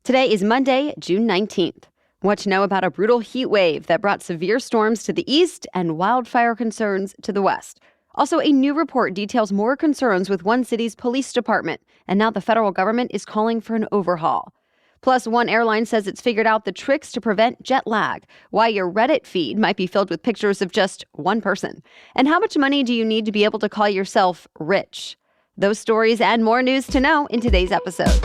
Today is Monday, June 19th. What to know about a brutal heat wave that brought severe storms to the east and wildfire concerns to the west. Also, a new report details more concerns with one city's police department, and now the federal government is calling for an overhaul. Plus, one airline says it's figured out the tricks to prevent jet lag, why your Reddit feed might be filled with pictures of just one person, and how much money do you need to be able to call yourself rich? Those stories and more news to know in today's episode.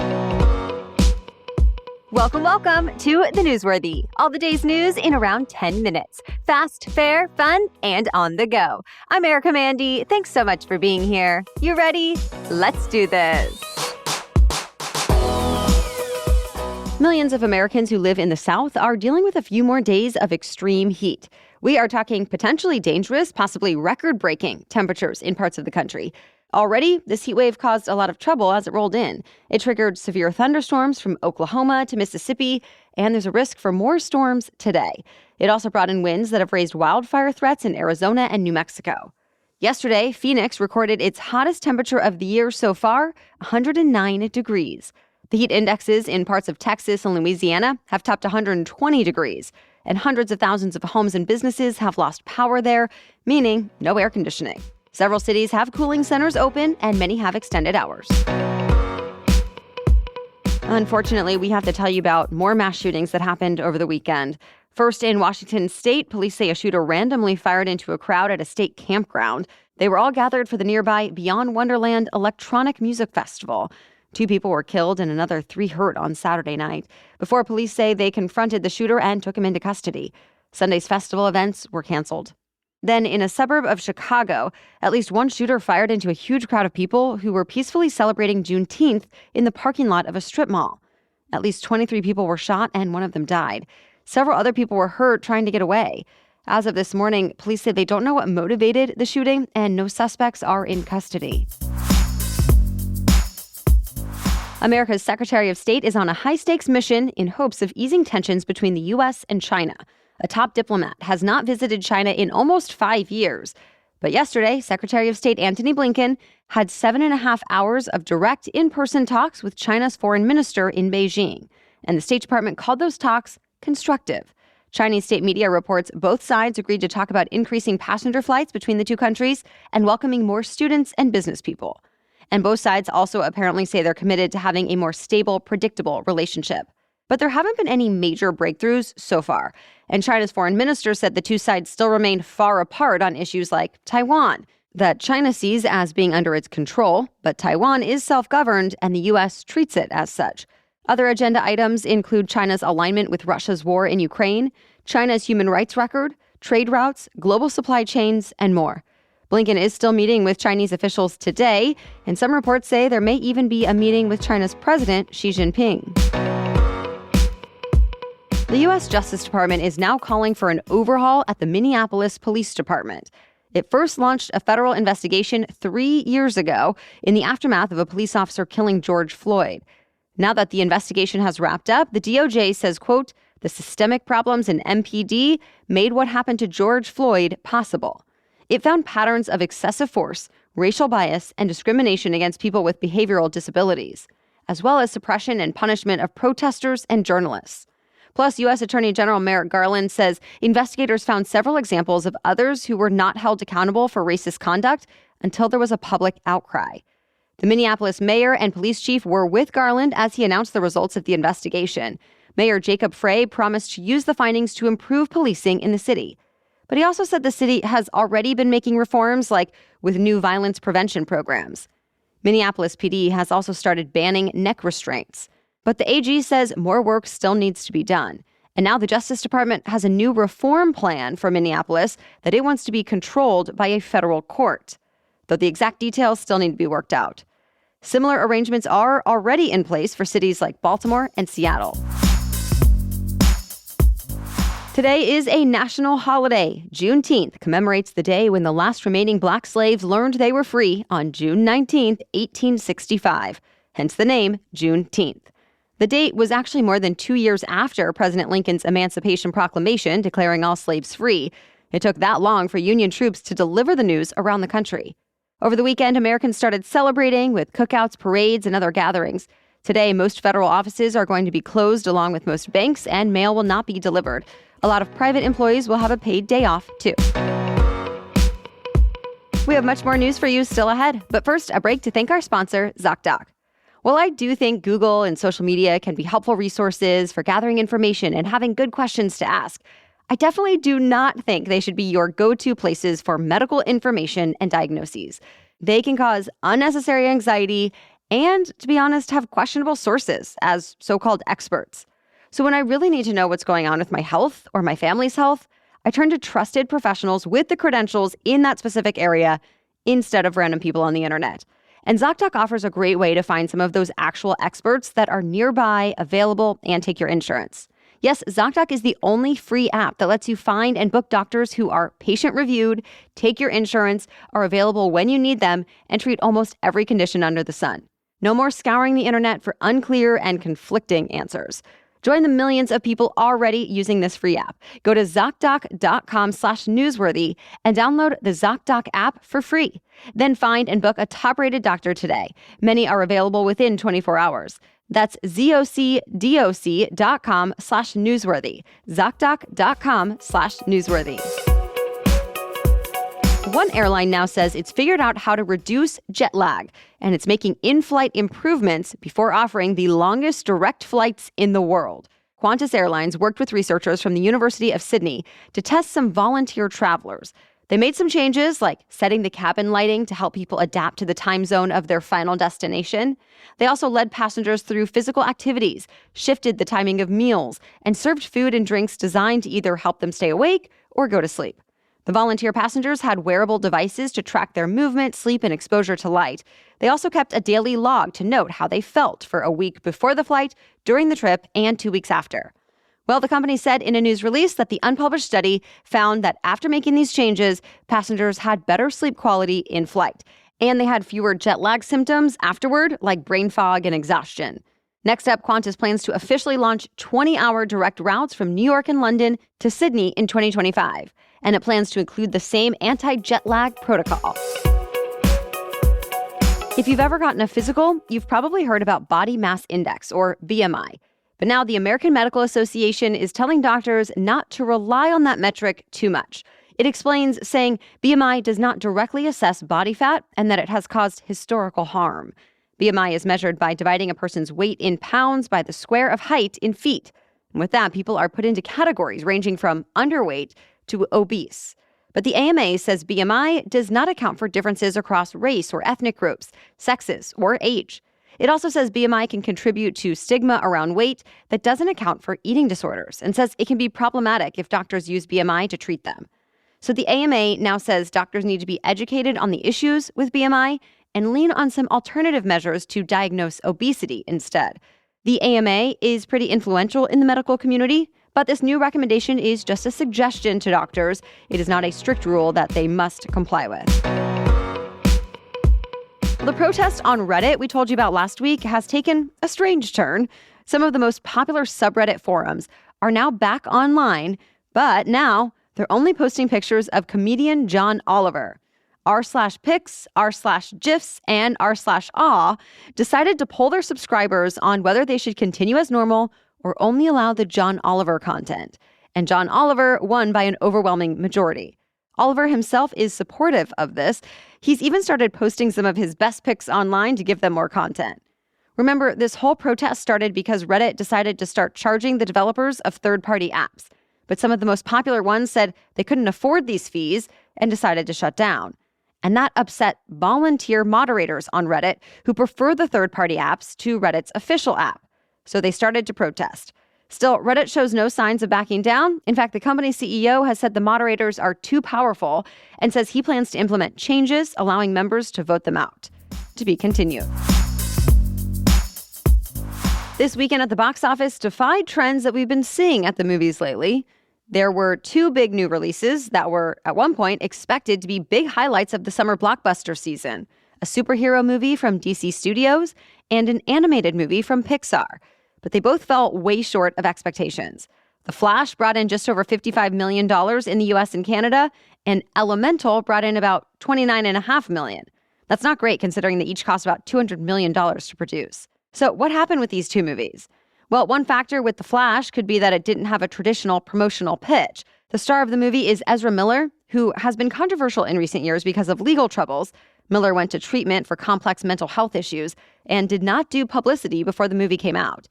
Welcome to The Newsworthy. All the day's news in around 10 minutes. Fast, fair, fun, and on the go. I'm Erica Mandy. Thanks so much for being here. You ready? Let's do this. Millions of Americans who live in the South are dealing with a few more days of extreme heat. We are talking potentially dangerous, possibly record-breaking temperatures in parts of the country. Already, this heat wave caused a lot of trouble as it rolled in. It triggered severe thunderstorms from Oklahoma to Mississippi, and there's a risk for more storms today. It also brought in winds that have raised wildfire threats in Arizona and New Mexico. Yesterday, Phoenix recorded its hottest temperature of the year so far, 109 degrees. The heat indexes in parts of Texas and Louisiana have topped 120 degrees, and hundreds of thousands of homes and businesses have lost power there, meaning no air conditioning. Several cities have cooling centers open, and many have extended hours. Unfortunately, we have to tell you about more mass shootings that happened over the weekend. First, in Washington state, police say a shooter randomly fired into a crowd at a state campground. They were all gathered for the nearby Beyond Wonderland Electronic Music Festival. 2 people were killed and another 3 hurt on Saturday night, before police say they confronted the shooter and took him into custody. Sunday's festival events were canceled. Then, in a suburb of Chicago, at least one shooter fired into a huge crowd of people who were peacefully celebrating Juneteenth in the parking lot of a strip mall. At least 23 people were shot and one of them died. Several other people were hurt trying to get away. As of this morning, police said they don't know what motivated the shooting and no suspects are in custody. America's Secretary of State is on a high-stakes mission in hopes of easing tensions between the U.S. and China. A top diplomat has not visited China in almost 5 years. But yesterday, Secretary of State Antony Blinken had 7.5 hours of direct in-person talks with China's foreign minister in Beijing. And the State Department called those talks constructive. Chinese state media reports both sides agreed to talk about increasing passenger flights between the two countries and welcoming more students and business people. And both sides also apparently say they're committed to having a more stable, predictable relationship. But there haven't been any major breakthroughs so far. And China's foreign minister said the two sides still remain far apart on issues like Taiwan, that China sees as being under its control, but Taiwan is self-governed and the U.S. treats it as such. Other agenda items include China's alignment with Russia's war in Ukraine, China's human rights record, trade routes, global supply chains, and more. Blinken is still meeting with Chinese officials today, and some reports say there may even be a meeting with China's president, Xi Jinping. The U.S. Justice Department is now calling for an overhaul at the Minneapolis Police Department. It first launched a federal investigation 3 years ago in the aftermath of a police officer killing George Floyd. Now that the investigation has wrapped up, the DOJ says, quote, the systemic problems in MPD made what happened to George Floyd possible. It found patterns of excessive force, racial bias, and discrimination against people with behavioral disabilities, as well as suppression and punishment of protesters and journalists. Plus, U.S. Attorney General Merrick Garland says investigators found several examples of others who were not held accountable for racist conduct until there was a public outcry. The Minneapolis mayor and police chief were with Garland as he announced the results of the investigation. Mayor Jacob Frey promised to use the findings to improve policing in the city. But he also said the city has already been making reforms, like with new violence prevention programs. Minneapolis PD has also started banning neck restraints. But the AG says more work still needs to be done. And now the Justice Department has a new reform plan for Minneapolis that it wants to be controlled by a federal court, though the exact details still need to be worked out. Similar arrangements are already in place for cities like Baltimore and Seattle. Today is a national holiday. Juneteenth commemorates the day when the last remaining Black slaves learned they were free on June 19, 1865, hence the name Juneteenth. The date was actually more than 2 years after President Lincoln's Emancipation Proclamation declaring all slaves free. It took that long for Union troops to deliver the news around the country. Over the weekend, Americans started celebrating with cookouts, parades, and other gatherings. Today, most federal offices are going to be closed along with most banks, and mail will not be delivered. A lot of private employees will have a paid day off, too. We have much more news for you still ahead. But first, a break to thank our sponsor, ZocDoc. While I do think Google and social media can be helpful resources for gathering information and having good questions to ask, I definitely do not think they should be your go-to places for medical information and diagnoses. They can cause unnecessary anxiety and, to be honest, have questionable sources as so-called experts. So when I really need to know what's going on with my health or my family's health, I turn to trusted professionals with the credentials in that specific area instead of random people on the internet. And ZocDoc offers a great way to find some of those actual experts that are nearby, available, and take your insurance. Yes, ZocDoc is the only free app that lets you find and book doctors who are patient-reviewed, take your insurance, are available when you need them, and treat almost every condition under the sun. No more scouring the internet for unclear and conflicting answers. Join the millions of people already using this free app. Go to ZocDoc.com/newsworthy and download the ZocDoc app for free. Then find and book a top-rated doctor today. Many are available within 24 hours. That's ZocDoc.com/newsworthy. ZocDoc.com/newsworthy. One airline now says it's figured out how to reduce jet lag, and it's making in-flight improvements before offering the longest direct flights in the world. Qantas Airlines worked with researchers from the University of Sydney to test some volunteer travelers. They made some changes, like setting the cabin lighting to help people adapt to the time zone of their final destination. They also led passengers through physical activities, shifted the timing of meals, and served food and drinks designed to either help them stay awake or go to sleep. The volunteer passengers had wearable devices to track their movement, sleep, and exposure to light. They also kept a daily log to note how they felt for a week before the flight, during the trip, and 2 weeks after. Well, the company said in a news release that the unpublished study found that after making these changes, passengers had better sleep quality in flight, and they had fewer jet lag symptoms afterward, like brain fog and exhaustion. Next up, Qantas plans to officially launch 20-hour direct routes from New York and London to Sydney in 2025. And it plans to include the same anti-jet lag protocol. If you've ever gotten a physical, you've probably heard about body mass index, or BMI. But now the American Medical Association is telling doctors not to rely on that metric too much. It explains, saying BMI does not directly assess body fat and that it has caused historical harm. BMI is measured by dividing a person's weight in pounds by the square of height in feet. And with that, people are put into categories ranging from underweight to obese. But the AMA says BMI does not account for differences across race or ethnic groups, sexes, or age. It also says BMI can contribute to stigma around weight that doesn't account for eating disorders, and says it can be problematic if doctors use BMI to treat them. So the AMA now says doctors need to be educated on the issues with BMI and lean on some alternative measures to diagnose obesity instead. The AMA is pretty influential in the medical community, but this new recommendation is just a suggestion to doctors. It is not a strict rule that they must comply with. The protest on Reddit we told you about last week has taken a strange turn. Some of the most popular subreddit forums are now back online, but now they're only posting pictures of comedian John Oliver. r/pics, r/gifs, and r/aw decided to poll their subscribers on whether they should continue as normal or only allow the John Oliver content. And John Oliver won by an overwhelming majority. Oliver himself is supportive of this. He's even started posting some of his best pics online to give them more content. Remember, this whole protest started because Reddit decided to start charging the developers of third-party apps. But some of the most popular ones said they couldn't afford these fees and decided to shut down. And that upset volunteer moderators on Reddit who prefer the third-party apps to Reddit's official app. So they started to protest. Still, Reddit shows no signs of backing down. In fact, the company's CEO has said the moderators are too powerful and says he plans to implement changes, allowing members to vote them out. To be continued. This weekend at the box office defied trends that we've been seeing at the movies lately. There were 2 big new releases that were, at one point, expected to be big highlights of the summer blockbuster season. A superhero movie from DC Studios and an animated movie from Pixar. But they both fell way short of expectations. The Flash brought in just over $55 million in the US and Canada, and Elemental brought in about $29.5 million. That's not great considering they each cost about $200 million to produce. So what happened with these two movies? Well, one factor with The Flash could be that it didn't have a traditional promotional pitch. The star of the movie is Ezra Miller, who has been controversial in recent years because of legal troubles. Miller went to treatment for complex mental health issues and did not do publicity before the movie came out.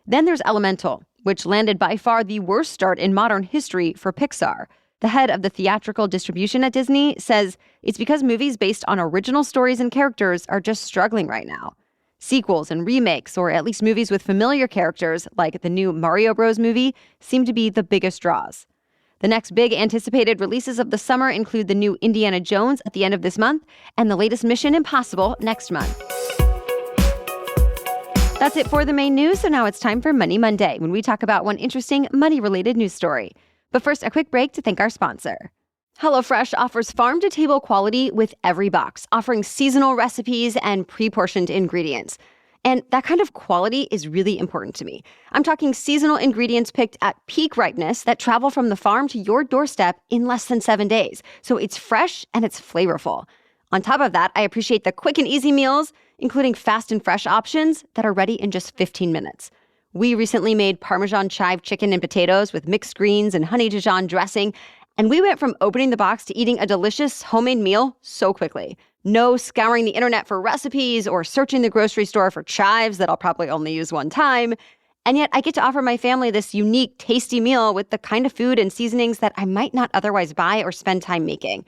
Then there's Elemental, which landed by far the worst start in modern history for Pixar. The head of the theatrical distribution at Disney says it's because movies based on original stories and characters are just struggling right now. Sequels and remakes, or at least movies with familiar characters, like the new Mario Bros. Movie, seem to be the biggest draws. The next big anticipated releases of the summer include the new Indiana Jones at the end of this month and the latest Mission Impossible next month. That's it for the main news, so now it's time for Money Monday, when we talk about one interesting money-related news story. But first, a quick break to thank our sponsor. HelloFresh offers farm-to-table quality with every box, offering seasonal recipes and pre-portioned ingredients. And that kind of quality is really important to me. I'm talking seasonal ingredients picked at peak ripeness that travel from the farm to your doorstep in less than 7 days. So it's fresh and it's flavorful. On top of that, I appreciate the quick and easy meals, including fast and fresh options that are ready in just 15 minutes. We recently made Parmesan chive chicken and potatoes with mixed greens and honey Dijon dressing, and we went from opening the box to eating a delicious homemade meal so quickly. No scouring the internet for recipes or searching the grocery store for chives that I'll probably only use one time. And yet I get to offer my family this unique, tasty meal with the kind of food and seasonings that I might not otherwise buy or spend time making.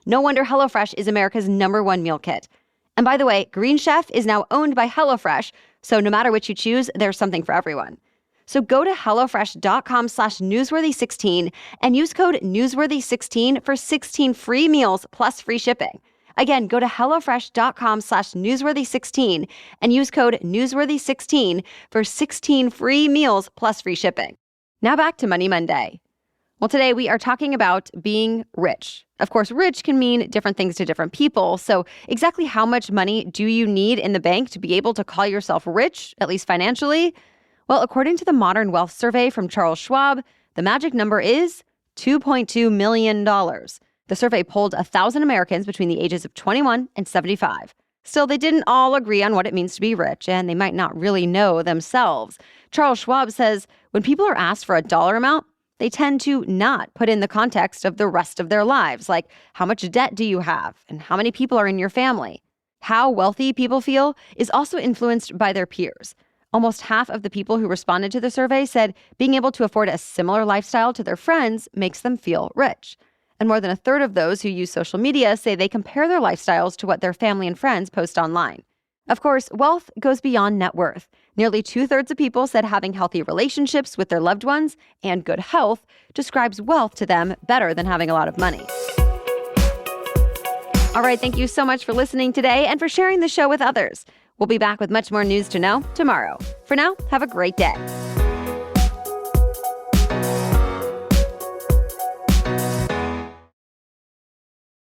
No wonder HelloFresh is America's #1 meal kit. And by the way, Green Chef is now owned by HelloFresh, so no matter which you choose, there's something for everyone. So go to HelloFresh.com/newsworthy16 and use code newsworthy16 for 16 free meals plus free shipping. Again, go to HelloFresh.com/newsworthy16 and use code newsworthy16 for 16 free meals plus free shipping. Now back to Money Monday. Well, today we are talking about being rich. Of course, rich can mean different things to different people. So exactly how much money do you need in the bank to be able to call yourself rich, at least financially? Well, according to the Modern Wealth Survey from Charles Schwab, the magic number is $2.2 million. The survey polled 1,000 Americans between the ages of 21 and 75. Still, they didn't all agree on what it means to be rich, and they might not really know themselves. Charles Schwab says when people are asked for a dollar amount, they tend to not put in the context of the rest of their lives, like how much debt do you have and how many people are in your family. How wealthy people feel is also influenced by their peers. Almost half of the people who responded to the survey said being able to afford a similar lifestyle to their friends makes them feel rich. And more than a third of those who use social media say they compare their lifestyles to what their family and friends post online. Of course, wealth goes beyond net worth. Nearly 2/3 of people said having healthy relationships with their loved ones and good health describes wealth to them better than having a lot of money. All right, thank you so much for listening today and for sharing the show with others. We'll be back with much more news to know tomorrow. For now, have a great day.